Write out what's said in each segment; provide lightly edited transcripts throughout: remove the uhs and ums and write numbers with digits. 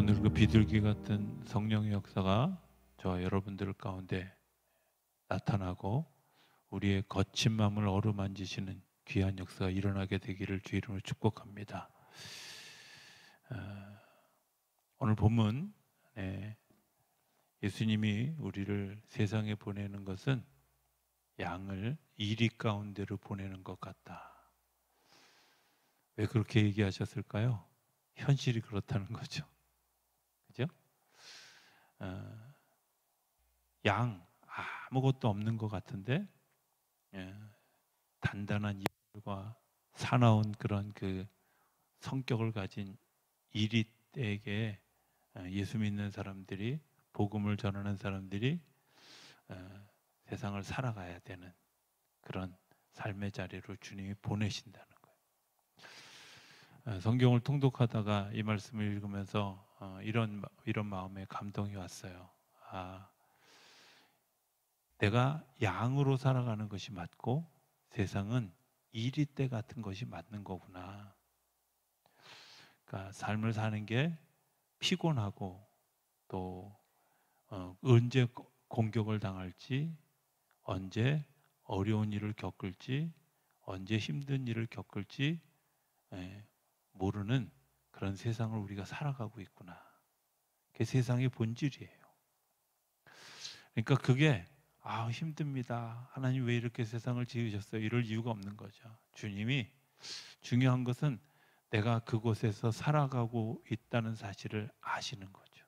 오늘 그 비둘기 같은 성령의 역사가 저와 여러분들 가운데 나타나고 우리의 거친 마음을 어루만지시는 귀한 역사가 일어나게 되기를 주 이름으로 축복합니다. 오늘 본문, 예수님이 우리를 세상에 보내는 것은 양을 이리 가운데로 보내는 것 같다. 왜 그렇게 얘기하셨을까요? 현실이 그렇다는 거죠. 그죠? 양 아무것도 없는 것 같은데 단단한 이빨과 사나운 그런 그 성격을 가진 이리떼에게 예수 믿는 사람들이, 복음을 전하는 사람들이 세상을 살아가야 되는 그런 삶의 자리로 주님이 보내신다는 거예요. 성경을 통독하다가 이 말씀을 읽으면서 이런 마음에 감동이 왔어요. 내가 양으로 살아가는 것이 맞고 세상은 이리떼 같은 것이 맞는 거구나. 그러니까 삶을 사는 게 피곤하고 또 언제 공격을 당할지, 언제 어려운 일을 겪을지, 언제 힘든 일을 겪을지 모르는 그런 세상을 우리가 살아가고 있구나. 그게 세상의 본질이에요. 그러니까 그게 힘듭니다. 하나님 왜 이렇게 세상을 지으셨어요? 이럴 이유가 없는 거죠. 주님이 중요한 것은 내가 그곳에서 살아가고 있다는 사실을 아시는 거죠.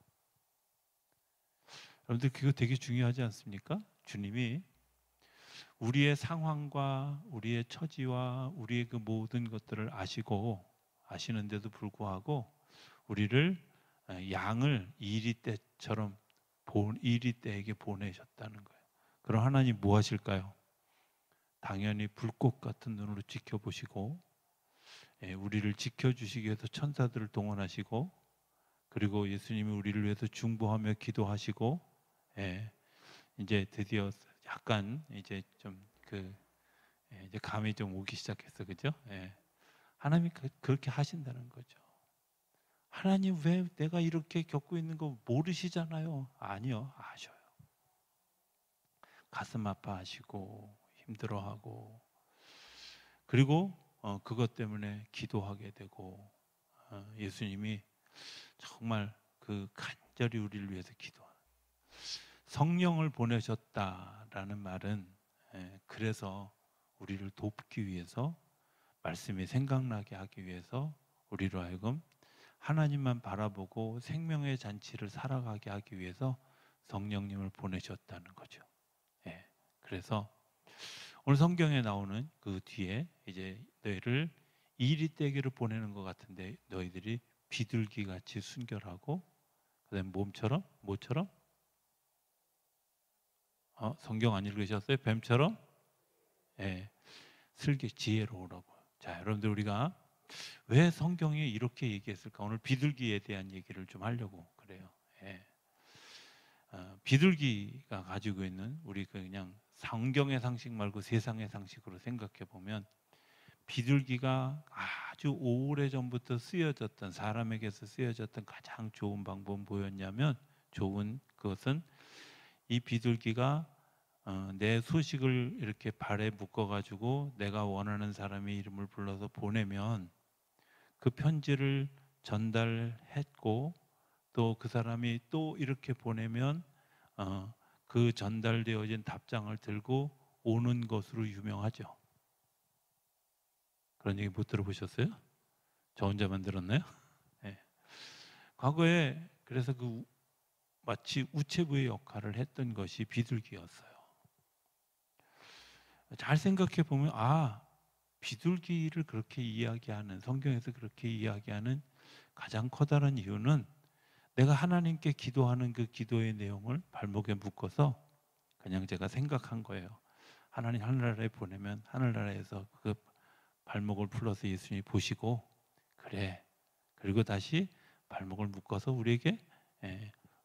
여러분들 그거 되게 중요하지 않습니까? 주님이 우리의 상황과 우리의 처지와 우리의 그 모든 것들을 아시는데도 불구하고 우리를 양을 이리떼처럼 이리떼에게 보내셨다는 거예요. 그럼 하나님 뭐 하실까요? 당연히 불꽃 같은 눈으로 지켜보시고 우리를 지켜주시기 위해서 천사들을 동원하시고, 그리고 예수님이 우리를 위해서 중보하며 기도하시고, 이제 드디어 약간 이제 좀 이제 감이 좀 오기 시작했어, 그죠? 하나님이 그렇게 하신다는 거죠. 하나님 왜 내가 이렇게 겪고 있는 거 모르시잖아요. 아니요, 아셔요. 가슴 아파하시고 힘들어하고, 그리고 그것 때문에 기도하게 되고, 예수님이 정말 그 간절히 우리를 위해서 기도하는 성령을 보내셨다라는 말은 그래서 우리를 돕기 위해서, 말씀이 생각나게 하기 위해서 우리로 하여금 하나님만 바라보고 생명의 잔치를 살아가게 하기 위해서 성령님을 보내셨다는 거죠. 그래서 오늘 성경에 나오는 그 뒤에 이제 너희를 이리떼에게로 보내는 것 같은데 너희들이 비둘기같이 순결하고, 그다음에 뭐처럼? 성경 안 읽으셨어요? 뱀처럼? 슬기 지혜로우라고. 자, 여러분들 우리가 왜 성경이 이렇게 얘기했을까? 오늘 비둘기에 대한 얘기를 좀 하려고 그래요. 비둘기가 가지고 있는 우리 그냥 성경의 상식 말고 세상의 상식으로 생각해 보면, 비둘기가 아주 오래전부터 쓰여졌던, 사람에게서 쓰여졌던 가장 좋은 방법은 뭐였냐면, 좋은 것은 이 비둘기가 내 소식을 이렇게 발에 묶어가지고 내가 원하는 사람의 이름을 불러서 보내면 그 편지를 전달했고, 또 그 사람이 또 이렇게 보내면 그 전달되어진 답장을 들고 오는 것으로 유명하죠. 그런 얘기 못 들어보셨어요? 저 혼자만 들었나요? 과거에 그래서 마치 우체부의 역할을 했던 것이 비둘기였어요. 잘 생각해 보면 비둘기를 그렇게 이야기하는, 성경에서 그렇게 이야기하는 가장 커다란 이유는 내가 하나님께 기도하는 그 기도의 내용을 발목에 묶어서 그냥 제가 생각한 거예요. 하나님 하늘나라에 보내면 하늘나라에서 그 발목을 풀어서 예수님이 보시고, 그래, 그리고 다시 발목을 묶어서 우리에게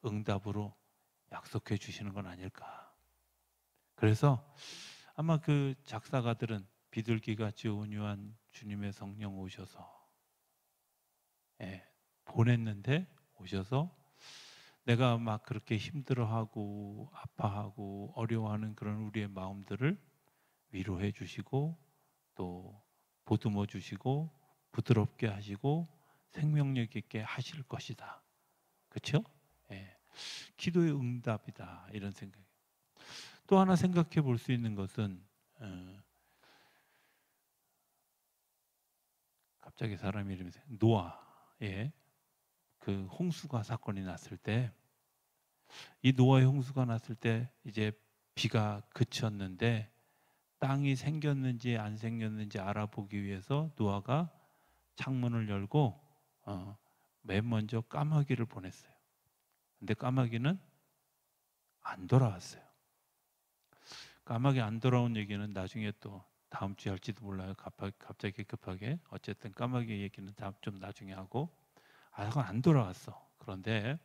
응답으로 약속해 주시는 건 아닐까. 그래서 아마 그 작사가들은 비둘기같이 온유한 주님의 성령 오셔서 보냈는데 오셔서 내가 막 그렇게 힘들어하고 아파하고 어려워하는 그런 우리의 마음들을 위로해 주시고 또 보듬어 주시고 부드럽게 하시고 생명력 있게 하실 것이다. 그렇죠? 예. 기도의 응답이다. 이런 생각. 또 하나 생각해 볼 수 있는 것은 갑자기 사람 이름이 노아의 그 홍수가 사건이 났을 때, 이 노아의 홍수가 났을 때 이제 비가 그쳤는데 땅이 생겼는지 안 생겼는지 알아보기 위해서 노아가 창문을 열고 맨 먼저 까마귀를 보냈어요. 근데 까마귀는 안 돌아왔어요. 까마귀 안 돌아온 얘기는 나중에 또 다음 주에 할지도 몰라요. 갑자기 급하게. 어쨌든 까마귀 얘기는 좀 나중에 하고, 그건 안 돌아왔어. 그런데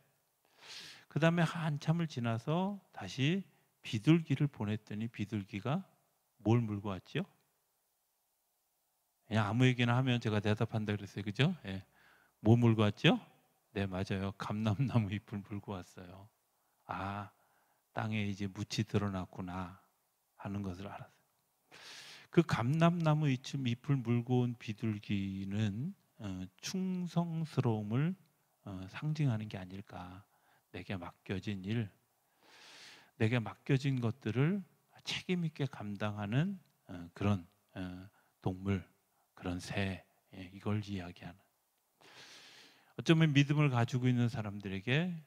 그 다음에 한참을 지나서 다시 비둘기를 보냈더니 비둘기가 뭘 물고 왔죠? 그냥 아무 얘기나 하면 제가 대답한다 그랬어요. 그죠? 예. 뭐 물고 왔죠? 네, 맞아요. 감람나무 잎을 물고 왔어요. 아, 땅에 이제 묻이 드러났구나 하는 것을 알았어요. 그 감람나무 잎을 물고 온 비둘기는 충성스러움을 상징하는 게 아닐까. 내게 맡겨진 일, 내게 맡겨진 것들을 책임 있게 감당하는 그런 동물, 그런 새, 이걸 이야기하는. 어쩌면 믿음을 가지고 있는 사람들에게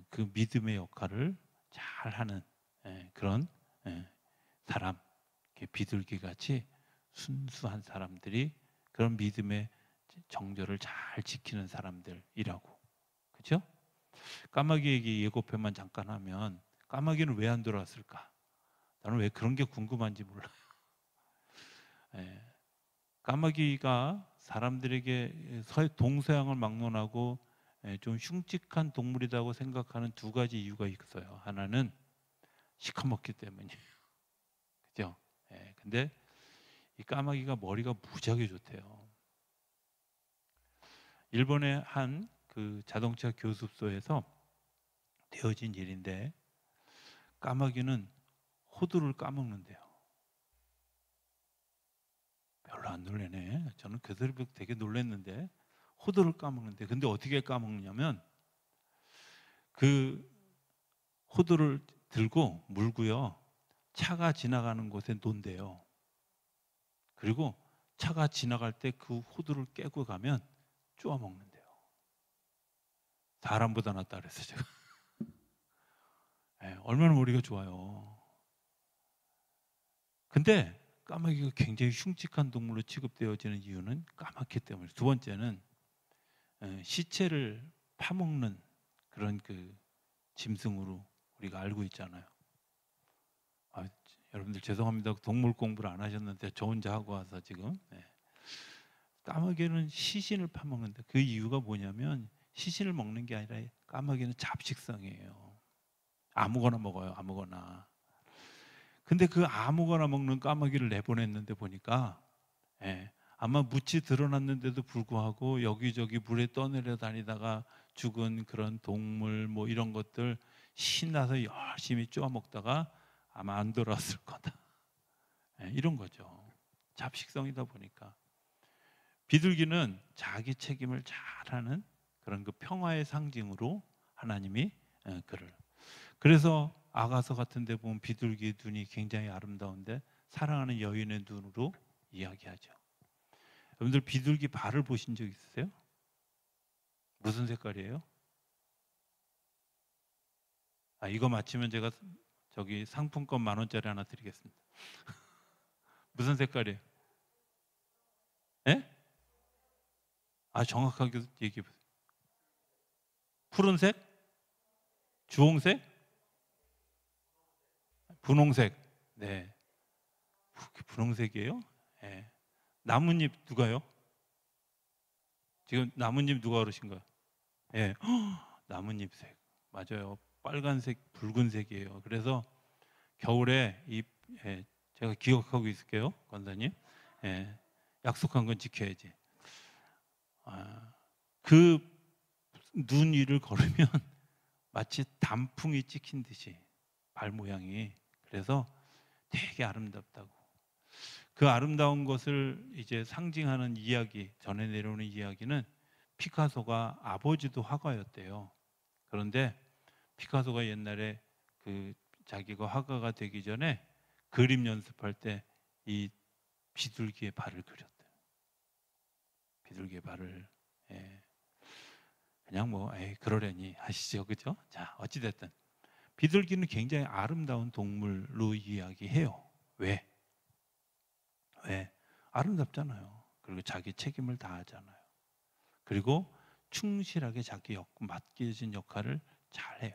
그 믿음의 역할을 잘하는 그런 사람, 비둘기 같이 순수한 사람들이 그런 믿음의 정절을 잘 지키는 사람들이라고. 그렇죠? 까마귀 얘기 예고편만 잠깐 하면 까마귀는 왜 안 돌아왔을까? 나는 왜 그런 게 궁금한지 몰라요. 까마귀가 사람들에게 동서양을 막론하고 좀 흉측한 동물이라고 생각하는 두 가지 이유가 있어요. 하나는 시커멓기 때문이에요. 그죠? 근데 이 까마귀가 머리가 무지하게 좋대요. 일본의 한 그 자동차 교습소에서 되어진 일인데, 까마귀는 호두를 까먹는데요. 별로 안 놀래네. 저는 그 소리 듣고 되게 놀랐는데, 호두를 까먹는데, 근데 어떻게 까먹냐면 그 호두를 들고 물고요, 차가 지나가는 곳에 놓은대요. 그리고 차가 지나갈 때 그 호두를 깨고 가면 쪼아 먹는데요. 사람보다 낫다 그랬어요, 제가. 얼마나 머리가 좋아요. 근데 까마귀가 굉장히 흉측한 동물로 취급되어지는 이유는 까맣기 때문에. 두 번째는 시체를 파먹는 그런 그 짐승으로 우리가 알고 있잖아요. 여러분들 죄송합니다. 동물 공부를 안 하셨는데 저 혼자 하고 와서 지금. 까마귀는 시신을 파먹는다. 그 이유가 뭐냐면 시신을 먹는 게 아니라 까마귀는 잡식성이에요. 아무거나 먹어요. 아무거나. 근데 그 아무거나 먹는 까마귀를 내보냈는데 보니까 아마 묻이 드러났는데도 불구하고 여기저기 물에 떠내려 다니다가 죽은 그런 동물 뭐 이런 것들 신나서 열심히 쪼아 먹다가 아마 안 돌아왔을 거다. 이런 거죠. 잡식성이다 보니까. 비둘기는 자기 책임을 잘하는 그런 그 평화의 상징으로 하나님이 그를. 그래서 아가서 같은 데 보면 비둘기의 눈이 굉장히 아름다운데 사랑하는 여인의 눈으로 이야기하죠. 여러분들 비둘기 발을 보신 적 있으세요? 무슨 색깔이에요? 이거 맞히면 제가 저기 상품권 10,000원짜리 하나 드리겠습니다. 무슨 색깔이에요? 예? 정확하게 얘기해 보세요. 푸른색? 주홍색? 분홍색. 네. 분홍색이에요? 네. 나뭇잎 누가요? 지금 나뭇잎 누가 그러신 거예요? 예. 나뭇잎색. 맞아요. 빨간색, 붉은색이에요. 그래서 겨울에 제가 기억하고 있을게요, 권사님. 약속한 건 지켜야지. 그 눈 위를 걸으면 마치 단풍이 찍힌 듯이 발 모양이. 그래서 되게 아름답다고. 그 아름다운 것을 이제 상징하는 이야기, 전해 내려오는 이야기는 피카소가 아버지도 화가였대요. 그런데 피카소가 옛날에 그 자기가 화가가 되기 전에 그림 연습할 때 이 비둘기의 발을 그렸대요. 비둘기의 발을. 예. 그냥 뭐 에이 그러려니 하시죠, 그죠? 자, 어찌 됐든 비둘기는 굉장히 아름다운 동물로 이야기해요. 왜? 왜? 아름답잖아요. 그리고 자기 책임을 다하잖아요. 그리고 충실하게 자기 맡겨진 역할을 잘해요.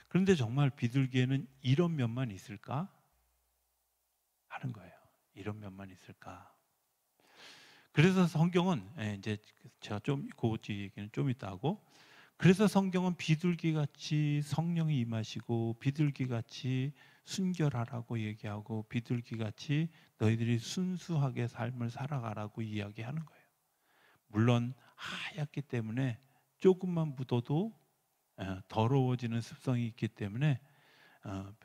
그런데 정말 비둘기에는 이런 면만 있을까? 하는 거예요. 이런 면만 있을까? 그래서 성경은 이제 제가 좀 그 얘기는 좀 이따 하고, 그래서 성경은 비둘기 같이 성령이 임하시고 비둘기 같이 순결하라고 얘기하고 비둘기 같이 너희들이 순수하게 삶을 살아가라고 이야기하는 거예요. 물론 하얗기 때문에 조금만 묻어도 더러워지는 습성이 있기 때문에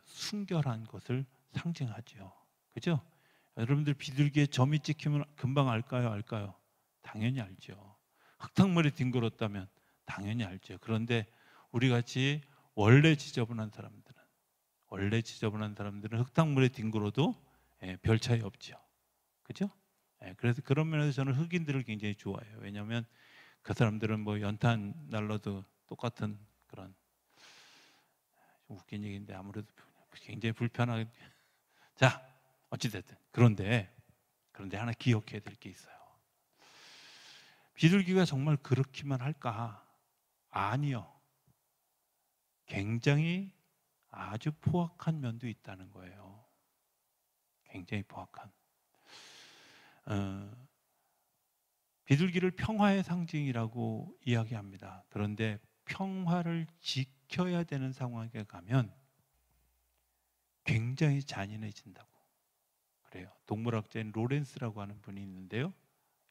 순결한 것을 상징하죠. 그죠? 여러분들 비둘기에 점이 찍히면 금방 알까요? 당연히 알죠. 흙탕물이 뒹굴었다면 당연히 알죠. 그런데 우리 같이 원래 지저분한 사람들은 흙탕물에 뒹굴어도 별 차이 없죠. 그죠? 그래서 그런 면에서 저는 흑인들을 굉장히 좋아해요. 왜냐하면 그 사람들은 뭐 연탄 날라도 똑같은 그런, 좀 웃긴 얘기인데 아무래도 굉장히 불편하게. 자, 어찌됐든 그런데 하나 기억해야 될 게 있어요. 비둘기가 정말 그렇기만 할까? 아니요. 굉장히 아주 포악한 면도 있다는 거예요. 굉장히 포악한. 비둘기를 평화의 상징이라고 이야기합니다. 그런데 평화를 지켜야 되는 상황에 가면 굉장히 잔인해진다고 그래요. 동물학자인 로렌스라고 하는 분이 있는데요.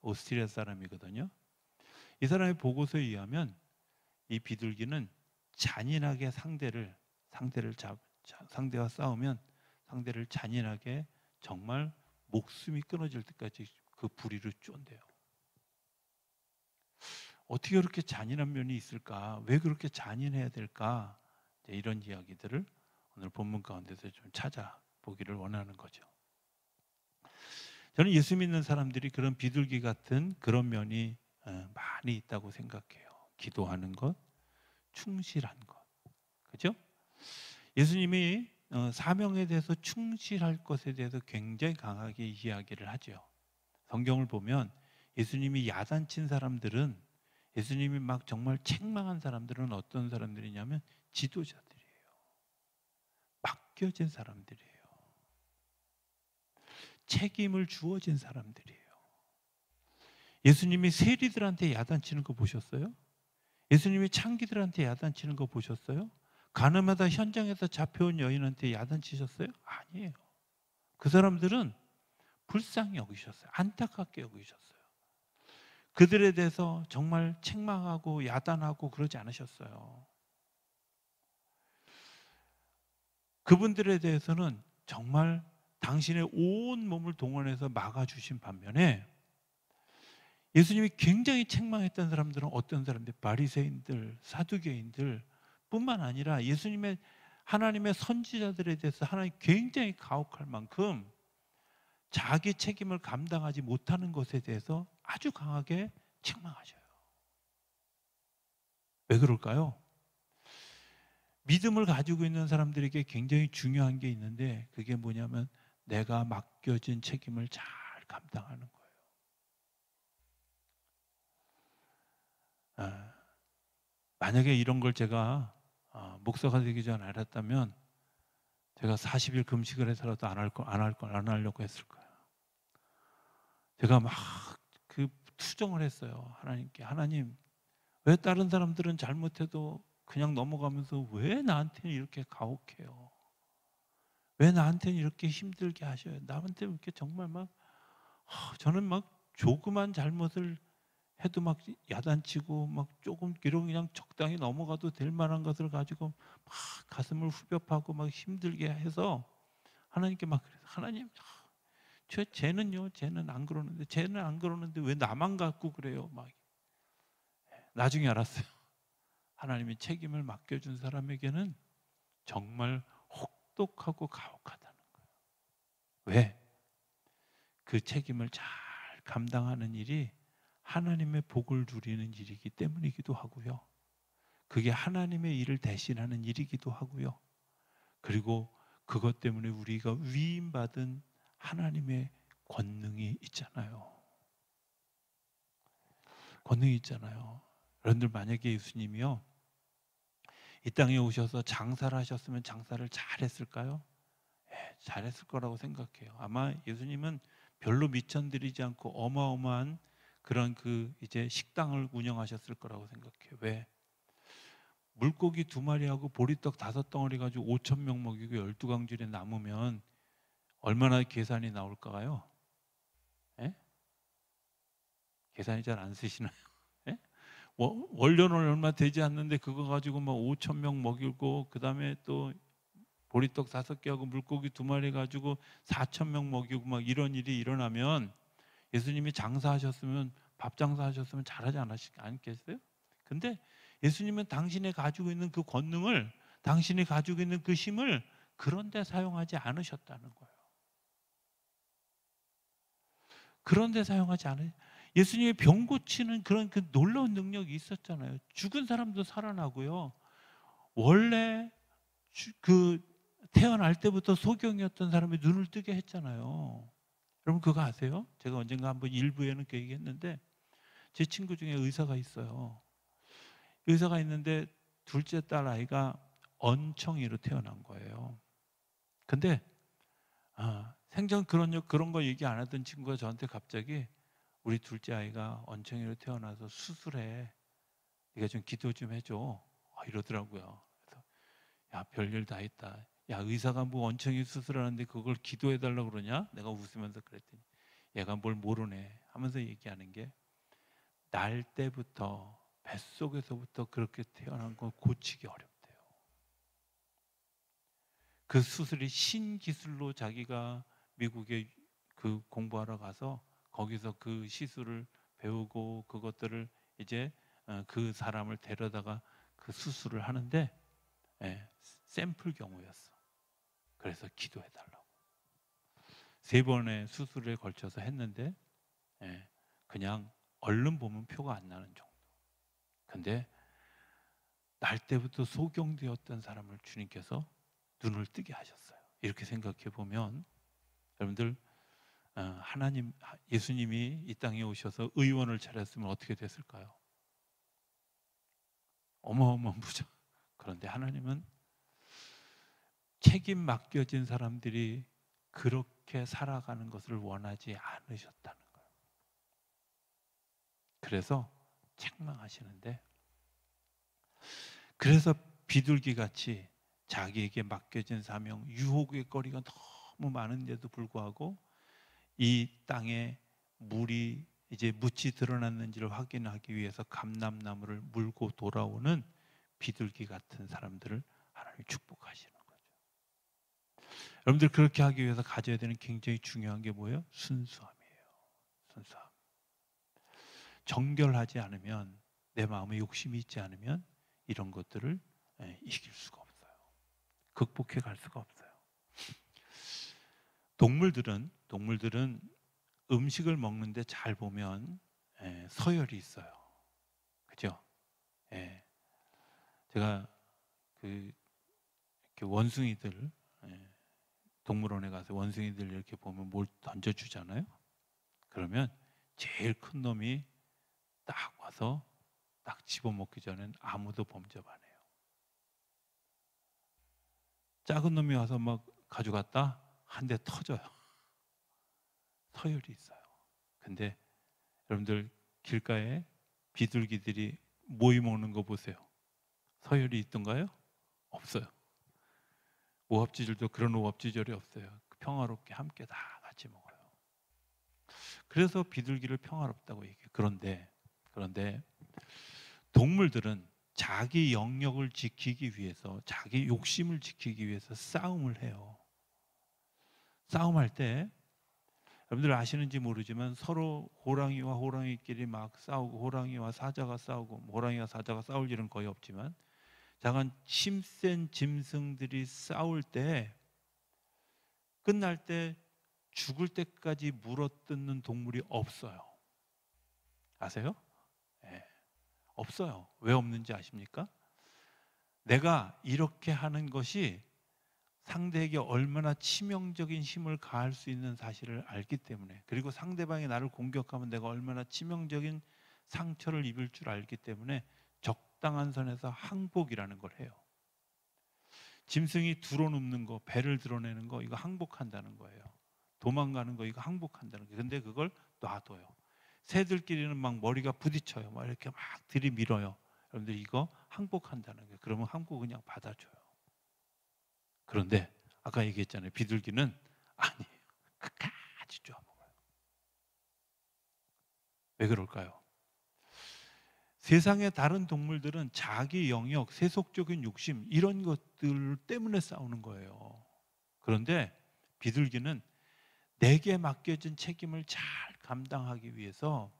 오스트리아 사람이거든요. 이 사람의 보고서에 의하면 이 비둘기는 잔인하게 상대와 싸우면 상대를 잔인하게 정말 목숨이 끊어질 때까지 그 부리를 쫀대요. 어떻게 그렇게 잔인한 면이 있을까? 왜 그렇게 잔인해야 될까? 이런 이야기들을 오늘 본문 가운데서 좀 찾아보기를 원하는 거죠. 저는 예수 믿는 사람들이 그런 비둘기 같은 그런 면이 많이 있다고 생각해요. 기도하는 것, 충실한 것, 그죠? 예수님이 사명에 대해서 충실할 것에 대해서 굉장히 강하게 이야기를 하죠. 성경을 보면 예수님이 야단친 사람들은, 예수님이 막 정말 책망한 사람들은 어떤 사람들이냐면 지도자들이에요. 맡겨진 사람들이에요. 책임을 주어진 사람들이에요. 예수님이 세리들한테 야단치는 거 보셨어요? 예수님이 창기들한테 야단치는 거 보셨어요? 가늠하다 현장에서 잡혀온 여인한테 야단치셨어요? 아니에요. 그 사람들은 불쌍히 여기셨어요. 안타깝게 여기셨어요. 그들에 대해서 정말 책망하고 야단하고 그러지 않으셨어요. 그분들에 대해서는 정말 당신의 온 몸을 동원해서 막아주신 반면에 예수님이 굉장히 책망했던 사람들은 어떤 사람들? 바리새인들, 사두개인들 뿐만 아니라 예수님의 하나님의 선지자들에 대해서 하나님 굉장히 가혹할 만큼 자기 책임을 감당하지 못하는 것에 대해서 아주 강하게 책망하셔요. 왜 그럴까요? 믿음을 가지고 있는 사람들에게 굉장히 중요한 게 있는데 그게 뭐냐면 내가 맡겨진 책임을 잘 감당하는 거예요. 만약에 이런 걸 제가 목사가 되기 전에 알았다면 제가 40일 금식을 해서라도 안 하려고 했을 거예요. 제가 막 그 투정을 했어요. 하나님께. 하나님, 왜 다른 사람들은 잘못해도 그냥 넘어가면서 왜 나한테는 이렇게 가혹해요? 왜 나한테는 이렇게 힘들게 하셔요? 나한테 이렇게 정말 막 저는 막 조그만 잘못을 해도 막 야단치고 막 조금 이런 그냥 적당히 넘어가도 될 만한 것을 가지고 막 가슴을 후벼 파고 막 힘들게 해서 하나님께 막 그래서 하나님 쟤는 안 그러는데 쟤는 안 그러는데 왜 나만 갖고 그래요? 막 나중에 알았어요. 하나님이 책임을 맡겨준 사람에게는 정말 혹독하고 가혹하다는 거예요. 왜? 그 책임을 잘 감당하는 일이 하나님의 복을 누리는 일이기 때문이기도 하고요. 그게 하나님의 일을 대신하는 일이기도 하고요. 그리고 그것 때문에 우리가 위임받은 하나님의 권능이 있잖아요. 권능이 있잖아요. 여러분들 만약에 예수님이요 이 땅에 오셔서 장사를 하셨으면 장사를 잘했을까요? 네, 잘했을 거라고 생각해요. 아마 예수님은 별로 미천드리지 않고 어마어마한 그런 그 이제 식당을 운영하셨을 거라고 생각해요. 왜? 물고기 2마리하고 보리떡 5덩어리 가지고 5,000명 먹이고 12강줄에 남으면 얼마나 계산이 나올까요? 예? 계산이 잘 안 쓰시나요? 예? 원료는 얼마 되지 않는데 그거 가지고 막 5,000명 먹이고 그 다음에 또 보리떡 5개하고 물고기 2마리 가지고 4,000명 먹이고 막 이런 일이 일어나면 예수님이 장사하셨으면 밥 장사하셨으면 잘하지 않겠어요? 근데 예수님은 당신이 가지고 있는 그 권능을 당신이 가지고 있는 그 힘을 그런 데 사용하지 않으셨다는 거예요. 그런 데 사용하지 않으 예수님의 병 고치는 그런 그 놀라운 능력이 있었잖아요. 죽은 사람도 살아나고요. 원래 그 태어날 때부터 소경이었던 사람이 눈을 뜨게 했잖아요. 여러분 그거 아세요? 제가 언젠가 한번 일부에는 그 얘기했는데 제 친구 중에 의사가 있어요. 의사가 있는데 둘째 딸 아이가 언청이로 태어난 거예요. 근데 생전 그런 거 얘기 안 하던 친구가 저한테 갑자기 우리 둘째 아이가 언청이로 태어나서 수술해. 네가 좀 기도 좀 해줘. 이러더라고요. 그래서 야 별일 다 있다. 야 의사가 뭐 언청이 수술하는데 그걸 기도해달라고 그러냐? 내가 웃으면서 그랬더니 얘가 뭘 모르네 하면서 얘기하는 게 날 때부터 뱃속에서부터 그렇게 태어난 걸 고치기 어렵대요. 그 수술이 신기술로 자기가 미국에 그 공부하러 가서 거기서 그 시술을 배우고 그것들을 이제 그 사람을 데려다가 그 수술을 하는데 샘플 경우였어. 그래서 기도해달라고. 3번의 수술에 걸쳐서 했는데 그냥 얼른 보면 표가 안 나는 정도. 근데 날 때부터 소경되었던 사람을 주님께서 눈을 뜨게 하셨어요. 이렇게 생각해 보면 여러분들 하나님 예수님이 이 땅에 오셔서 의원을 차렸으면 어떻게 됐을까요? 어마어마한 부자. 그런데 하나님은 책임 맡겨진 사람들이 그렇게 살아가는 것을 원하지 않으셨다는 거예요. 그래서 책망하시는데 그래서 비둘기 같이 자기에게 맡겨진 사명, 유혹의 거리가 너무 많은데도 불구하고 이 땅에 물이 이제 묻이 드러났는지를 확인하기 위해서 감람나무를 물고 돌아오는 비둘기 같은 사람들을 하나님이 축복하시는 거죠. 여러분들 그렇게 하기 위해서 가져야 되는 굉장히 중요한 게 뭐예요? 순수함이에요. 순수함. 정결하지 않으면 내 마음에 욕심이 있지 않으면 이런 것들을 이길 수가 없어요. 극복해 갈 수가 없어요. 동물들은 음식을 먹는데 잘 보면 서열이 있어요. 그죠? 제가 그 원숭이들 동물원에 가서 원숭이들 이렇게 보면 뭘 던져주잖아요. 그러면 제일 큰 놈이 딱 와서 딱 집어먹기 전엔 아무도 범접 안 해요. 작은 놈이 와서 막 가져갔다 한 대 터져요. 서열이 있어요. 근데 여러분들 길가에 비둘기들이 모이 먹는 거 보세요. 서열이 있던가요? 없어요. 오합지졸도 그런 오합지졸이 없어요. 평화롭게 함께 다 같이 먹어요. 그래서 비둘기를 평화롭다고 얘기해요. 그런데 그런데 동물들은 자기 영역을 지키기 위해서, 자기 욕심을 지키기 위해서 싸움을 해요. 싸움할 때 여러분들 아시는지 모르지만 서로 호랑이와 호랑이끼리 막 싸우고, 호랑이와 사자가 싸우고, 호랑이와 사자가 싸울 일은 거의 없지만 작은 힘센 짐승들이 싸울 때, 끝날 때 죽을 때까지 물어뜯는 동물이 없어요. 아세요? 네, 없어요. 왜 없는지 아십니까? 내가 이렇게 하는 것이 상대에게 얼마나 치명적인 힘을 가할 수 있는 사실을 알기 때문에, 그리고 상대방이 나를 공격하면 내가 얼마나 치명적인 상처를 입을 줄 알기 때문에 적당한 선에서 항복이라는 걸 해요. 짐승이 두루눕는 거, 배를 드러내는 거, 이거 항복한다는 거예요. 도망가는 거, 이거 항복한다는 거예요. 근데 그걸 놔둬요. 새들끼리는 막 머리가 부딪혀요. 막 이렇게 막 들이밀어요. 여러분들 이거 항복한다는 거예요. 그러면 항복 그냥 받아줘요. 그런데 아까 얘기했잖아요. 비둘기는 아니에요. 끝까지 쪼아먹어요. 왜 그럴까요? 세상의 다른 동물들은 자기 영역, 세속적인 욕심, 이런 것들 때문에 싸우는 거예요. 그런데 비둘기는 내게 맡겨진 책임을 잘 감당하기 위해서,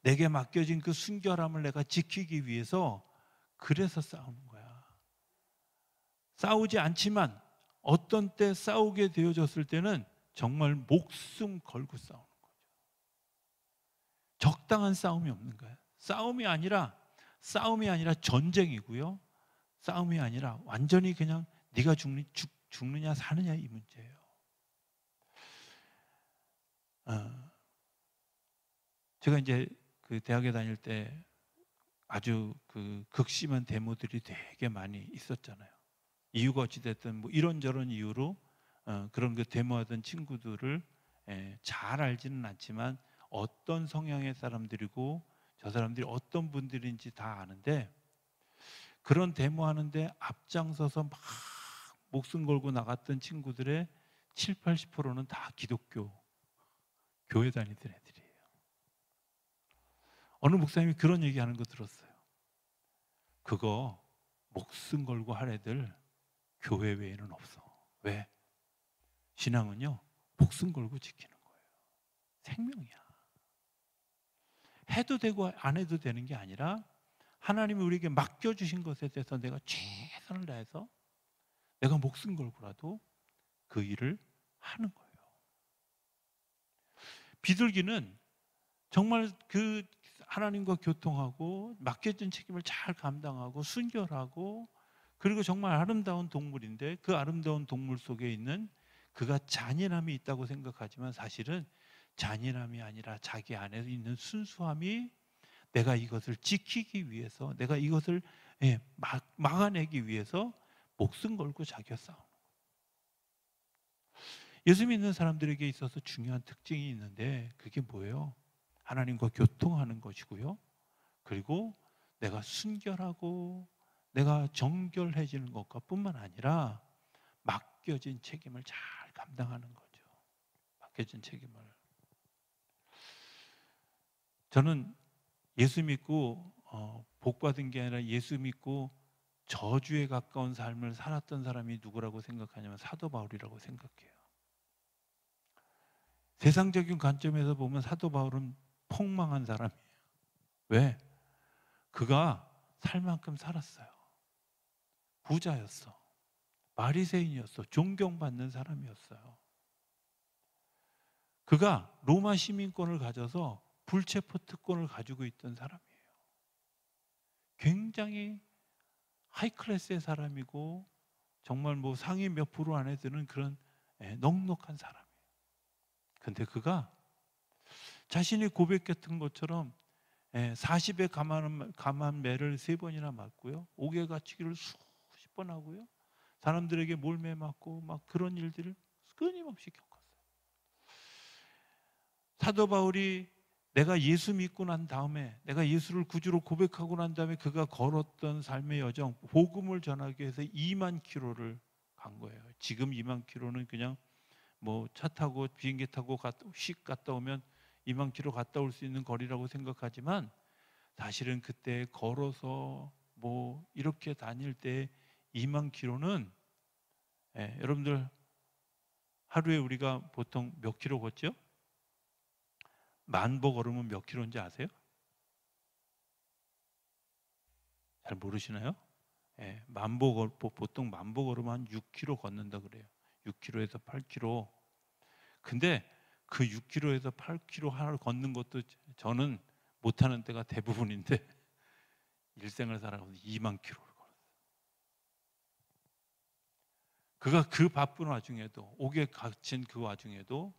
내게 맡겨진 그 순결함을 내가 지키기 위해서, 그래서 싸우는 거야. 싸우지 않지만 어떤 때 싸우게 되어졌을 때는 정말 목숨 걸고 싸우는 거죠. 적당한 싸움이 없는 거예요. 싸움이 아니라 전쟁이고요. 싸움이 아니라 완전히 그냥 네가 죽느냐 사느냐 이 문제예요. 제가 이제 그 대학에 다닐 때 아주 그 극심한 데모들이 되게 많이 있었잖아요. 이유가 어찌됐든 뭐 이런저런 이유로 그런 그 데모하던 친구들을 잘 알지는 않지만 어떤 성향의 사람들이고 저 사람들이 어떤 분들인지 다 아는데, 그런 데모하는데 앞장서서 막 목숨 걸고 나갔던 친구들의 7, 80%는 다 기독교 교회 다니던 애들이에요. 어느 목사님이 그런 얘기하는 거 들었어요. 그거 목숨 걸고 할 애들 교회 외에는 없어. 왜? 신앙은요, 목숨 걸고 지키는 거예요. 생명이야. 해도 되고 안 해도 되는 게 아니라 하나님이 우리에게 맡겨주신 것에 대해서 내가 최선을 다해서 내가 목숨 걸고라도 그 일을 하는 거예요. 비둘기는 정말 그 하나님과 교통하고 맡겨진 책임을 잘 감당하고 순결하고, 그리고 정말 아름다운 동물인데, 그 아름다운 동물 속에 있는 그가 잔인함이 있다고 생각하지만 사실은 잔인함이 아니라 자기 안에 있는 순수함이, 내가 이것을 지키기 위해서, 내가 이것을 막아내기 위해서 목숨 걸고 자기가 싸우는 거예요. 예수 믿는 사람들에게 있어서 중요한 특징이 있는데 그게 뭐예요? 하나님과 교통하는 것이고요. 그리고 내가 순결하고 내가 정결해지는 것과 뿐만 아니라 맡겨진 책임을 잘 감당하는 거죠. 맡겨진 책임을. 저는 예수 믿고 복 받은 게 아니라 예수 믿고 저주에 가까운 삶을 살았던 사람이 누구라고 생각하냐면 사도 바울이라고 생각해요. 세상적인 관점에서 보면 사도 바울은 폭망한 사람이에요. 왜? 그가 살 만큼 살았어요. 부자였어. 바리새인이었어. 존경받는 사람이었어요. 그가 로마 시민권을 가져서 불체포 특권을 가지고 있던 사람이에요. 굉장히 하이클래스의 사람이고 정말 뭐 상위 몇 프로 안에 드는 그런 넉넉한 사람이에요. 근데 그가 자신이 고백했던 것처럼 40의 감한매를 3번이나 맞고요. 옥에 갇히기를 수십 번 하고요. 사람들에게 몰매 맞고 막 그런 일들을 끊임없이 겪었어요. 사도 바울이 내가 예수 믿고 난 다음에, 내가 예수를 구주로 고백하고 난 다음에 그가 걸었던 삶의 여정, 복음을 전하기 위해서 2만 킬로를 간 거예요. 지금 2만 킬로는 그냥 뭐 차 타고 비행기 타고 휙 갔다 오면 2만 킬로 갔다 올 수 있는 거리라고 생각하지만 사실은 그때 걸어서 뭐 이렇게 다닐 때 2만 킬로는 여러분들 하루에 우리가 보통 몇 킬로 걷죠? 만보 걸으면 몇 킬로인지 아세요? 잘 모르시나요? 보통 만보 걸으면 한 6킬로 걷는다 그래요. 6킬로에서 8킬로. 근데 그 6킬로에서 8킬로 하나를 걷는 것도 저는 못하는 때가 대부분인데 일생을 살아가면서 2만 킬로를 걸었어요. 그가 그 바쁜 와중에도, 옥에 갇힌 그 와중에도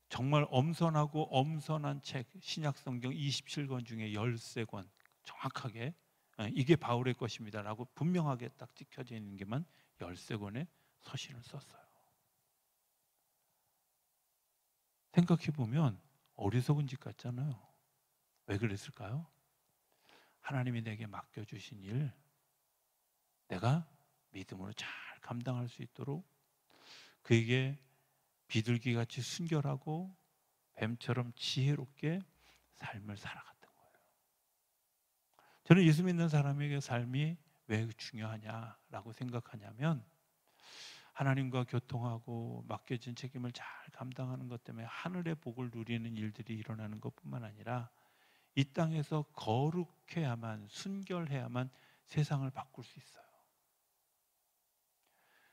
정말 엄선하고 엄선한 책, 신약성경 27권 중에 13권 정확하게 이게 바울의 것입니다 라고 분명하게 딱 찍혀져 있는 게만 13권의 서신을 썼어요. 생각해보면 어리석은 짓 같잖아요. 왜 그랬을까요? 하나님이 내게 맡겨주신 일, 내가 믿음으로 잘 감당할 수 있도록 그에게 비둘기같이 순결하고 뱀처럼 지혜롭게 삶을 살아갔던 거예요. 저는 예수 믿는 사람에게 삶이 왜 중요하냐라고 생각하냐면 하나님과 교통하고 맡겨진 책임을 잘 감당하는 것 때문에 하늘의 복을 누리는 일들이 일어나는 것뿐만 아니라 이 땅에서 거룩해야만, 순결해야만 세상을 바꿀 수 있어요.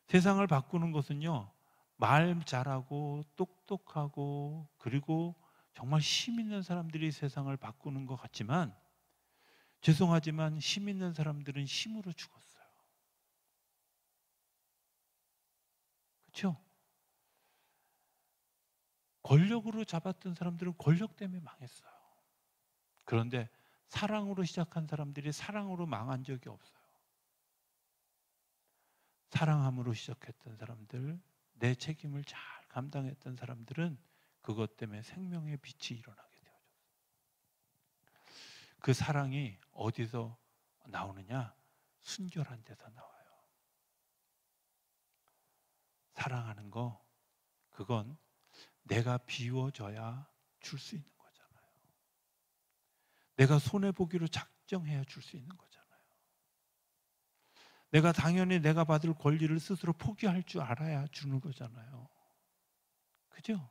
세상을 바꾸는 것은요, 말 잘하고 똑똑하고 그리고 정말 힘 있는 사람들이 세상을 바꾸는 것 같지만 죄송하지만 힘 있는 사람들은 힘으로 죽었어요. 그렇죠? 권력으로 잡았던 사람들은 권력 때문에 망했어요. 그런데 사랑으로 시작한 사람들이 사랑으로 망한 적이 없어요. 사랑함으로 시작했던 사람들, 내 책임을 잘 감당했던 사람들은 그것 때문에 생명의 빛이 일어나게 되어졌어요. 그 사랑이 어디서 나오느냐? 순결한 데서 나와요. 사랑하는 거, 그건 내가 비워줘야 줄 수 있는 거잖아요. 내가 손해보기로 작정해야 줄 수 있는 거잖아요. 내가 당연히 내가 받을 권리를 스스로 포기할 줄 알아야 주는 거잖아요. 그죠?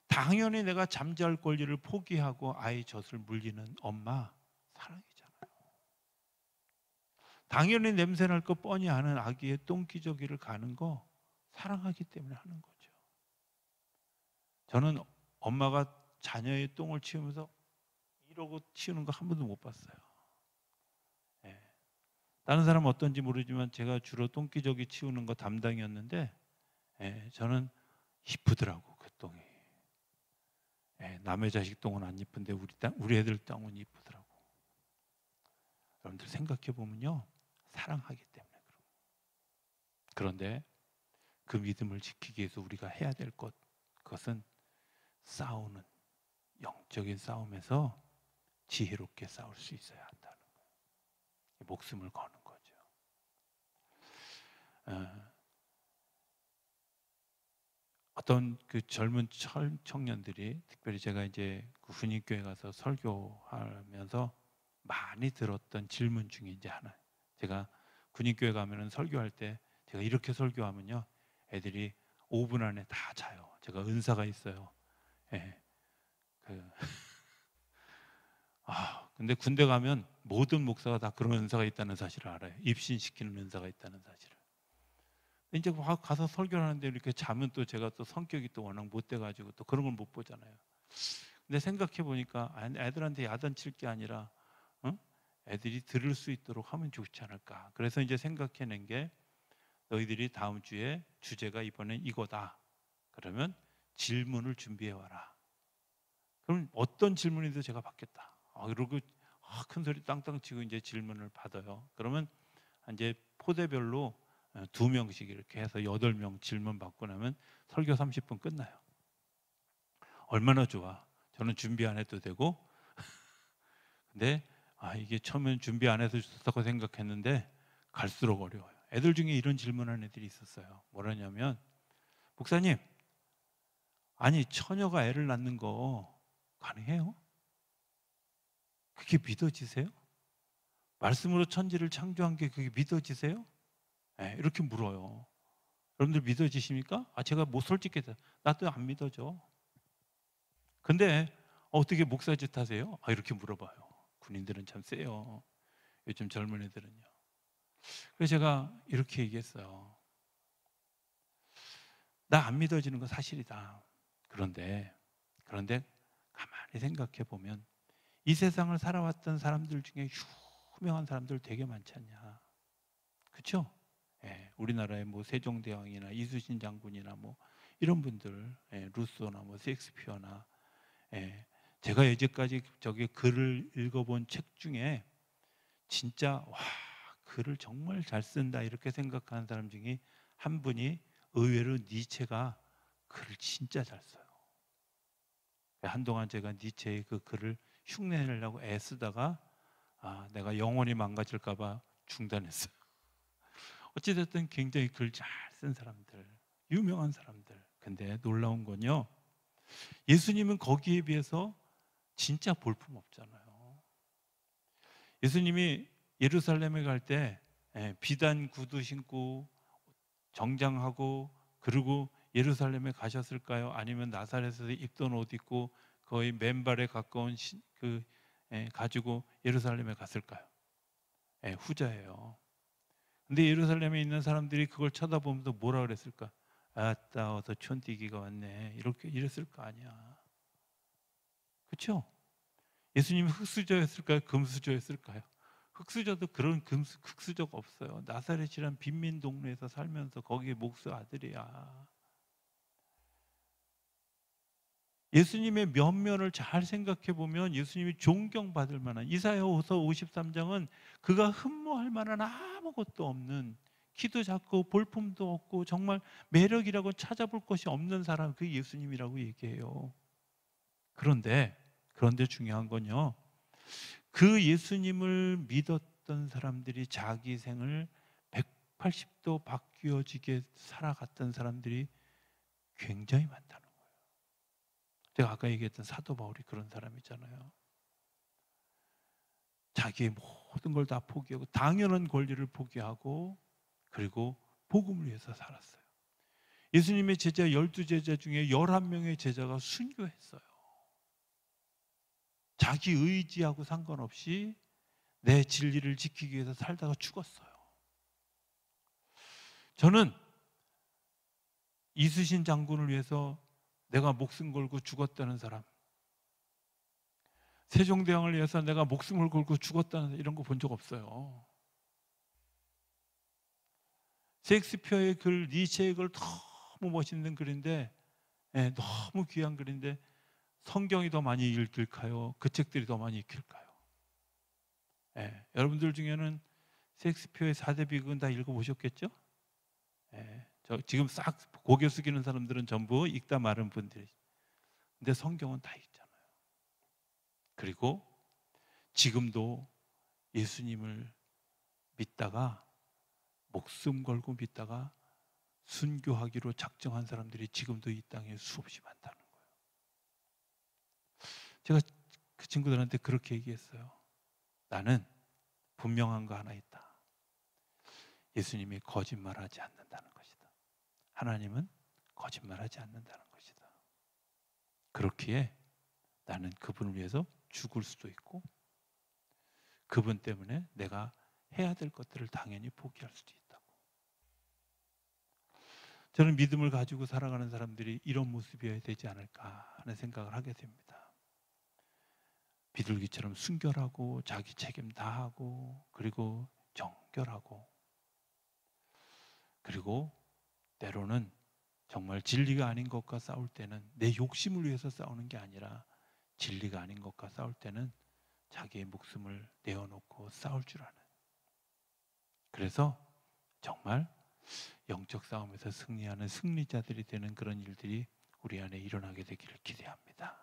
당연히 내가 잠잘 권리를 포기하고 아이 젖을 물리는 엄마, 사랑이잖아요. 당연히 냄새날 거 뻔히 아는 아기의 똥기저귀를 가는 거 사랑하기 때문에 하는 거죠. 저는 엄마가 자녀의 똥을 치우면서 이러고 치우는 거 한 번도 못 봤어요. 다른 사람은 어떤지 모르지만 제가 주로 똥기저귀 치우는 거 담당이었는데 저는 이쁘더라고 그 똥이. 남의 자식 똥은 안 이쁜데 우리 애들 똥은 이쁘더라고. 여러분들 생각해 보면요, 사랑하기 때문에 그런. 그런데 그 믿음을 지키기 위해서 우리가 해야 될 것, 그것은 싸우는 영적인 싸움에서 지혜롭게 싸울 수 있어야 한다는 거예요. 목숨을 거는 거죠. 어떤 그 젊은 청년들이, 특별히 제가 이제 그 훈육교회 가서 설교하면서 많이 들었던 질문 중에 이제 하나. 제가 군인교회 가면은 설교할 때 제가 이렇게 설교하면요, 애들이 5분 안에 다 자요. 제가 은사가 있어요. 근데 군대 가면 모든 목사가 다 그런 은사가 있다는 사실을 알아요. 입신시키는 은사가 있다는 사실을. 이제 가서 설교를 하는데 이렇게 자면 또 제가 또 성격이 또 워낙 못 돼가지고 또 그런 걸 못 보잖아요. 근데 생각해 보니까 애들한테 야단칠 게 아니라 애들이 들을 수 있도록 하면 좋지 않을까. 그래서 이제 생각해낸 게, 너희들이 다음 주에 주제가 이번엔 이거다. 그러면 질문을 준비해 와라. 그럼 어떤 질문이든 제가 받겠다. 그러고 큰 소리 땅땅 치고 이제 질문을 받아요. 그러면 이제 포대별로 2명씩 이렇게 해서 8명 질문 받고 나면 설교 30분 끝나요. 얼마나 좋아. 저는 준비 안 해도 되고. 근데 이게 처음엔 준비 안 해서 좋다고 생각했는데 갈수록 어려워요. 애들 중에 이런 질문하는 애들이 있었어요. 뭐라냐면, 목사님, 아니, 처녀가 애를 낳는 거 가능해요? 그게 믿어지세요? 말씀으로 천지를 창조한 게 그게 믿어지세요? 네, 이렇게 물어요. 여러분들 믿어지십니까? 제가 뭐 솔직히 나도 안 믿어져. 근데 어떻게 목사 짓 하세요? 이렇게 물어봐요. 군인들은 참 세요. 요즘 젊은 애들은요. 그래서 제가 이렇게 얘기했어요. 나 안 믿어지는 건 사실이다. 그런데 가만히 생각해 보면 이 세상을 살아왔던 사람들 중에 유명한 사람들 되게 많지 않냐. 그렇죠? 예, 우리나라의 뭐 세종대왕이나 이순신 장군이나 뭐 이런 분들, 루소나 뭐 셰익스피어나, 제가 여지까지 저기 글을 읽어본 책 중에 진짜 와, 글을 정말 잘 쓴다 이렇게 생각하는 사람 중에 한 분이 의외로 니체가 글을 진짜 잘 써요. 한동안 제가 니체의 그 글을 흉내내려고 애쓰다가 내가 영혼이 망가질까 봐 중단했어요. 어찌됐든 굉장히 글 잘 쓴 사람들, 유명한 사람들. 근데 놀라운 건요, 예수님은 거기에 비해서 진짜 볼품 없잖아요. 예수님이 예루살렘에 갈 때 비단 구두 신고 정장하고 그리고 예루살렘에 가셨을까요? 아니면 나사렛에서 입던 옷 입고 거의 맨발에 가까운 가지고 예루살렘에 갔을까요? 후자예요. 근데 예루살렘에 있는 사람들이 그걸 쳐다보면서 뭐라 그랬을까? 아따 어서 촌띠기가 왔네, 이렇게 이랬을 거 아니야. 그렇죠? 예수님이 흙수저였을까요? 금수저였을까요? 흙수저도 그런 흙수저가 없어요. 나사렛이란 빈민 동네에서 살면서 거기에 목수 아들이야. 예수님의 면면을 잘 생각해 보면 예수님이 존경받을 만한, 이사야서 53장은 그가 흠모할 만한 아무것도 없는, 키도 작고 볼품도 없고 정말 매력이라고 찾아볼 것이 없는 사람, 그 예수님이라고 얘기해요. 그런데 중요한 건요, 그 예수님을 믿었던 사람들이 자기 생을 180도 바뀌어지게 살아갔던 사람들이 굉장히 많다는 거예요. 제가 아까 얘기했던 사도 바울이 그런 사람이잖아요. 자기의 모든 걸 다 포기하고 당연한 권리를 포기하고 그리고 복음을 위해서 살았어요. 예수님의 제자 12제자 중에 11명의 제자가 순교했어요. 자기 의지하고 상관없이 내 진리를 지키기 위해서 살다가 죽었어요. 저는 이순신 장군을 위해서 내가 목숨 걸고 죽었다는 사람, 세종대왕을 위해서 내가 목숨을 걸고 죽었다는 이런 거 본 적 없어요. 셰익스피어의 글, 니체의 글 너무 멋있는 글인데, 너무 귀한 글인데 성경이 더 많이 읽힐까요? 그 책들이 더 많이 읽힐까요? 여러분들 중에는 셰익스피어의 4대 비극은 다 읽어보셨겠죠? 지금 싹 고개 숙이는 사람들은 전부 읽다 마른 분들이. 근데 성경은 다 읽잖아요. 그리고 지금도 예수님을 믿다가 목숨 걸고 믿다가 순교하기로 작정한 사람들이 지금도 이 땅에 수없이 많다는 거예요. 제가 그 친구들한테 그렇게 얘기했어요. 나는 분명한 거 하나 있다. 예수님이 거짓말하지 않는다는 것이다. 하나님은 거짓말하지 않는다는 것이다. 그렇기에 나는 그분을 위해서 죽을 수도 있고 그분 때문에 내가 해야 될 것들을 당연히 포기할 수도 있다고. 저는 믿음을 가지고 살아가는 사람들이 이런 모습이어야 되지 않을까 하는 생각을 하게 됩니다. 비둘기처럼 순결하고 자기 책임 다하고 그리고 정결하고 그리고 때로는 정말 진리가 아닌 것과 싸울 때는 내 욕심을 위해서 싸우는 게 아니라 진리가 아닌 것과 싸울 때는 자기의 목숨을 내어놓고 싸울 줄 아는, 그래서 정말 영적 싸움에서 승리하는 승리자들이 되는 그런 일들이 우리 안에 일어나게 되기를 기대합니다.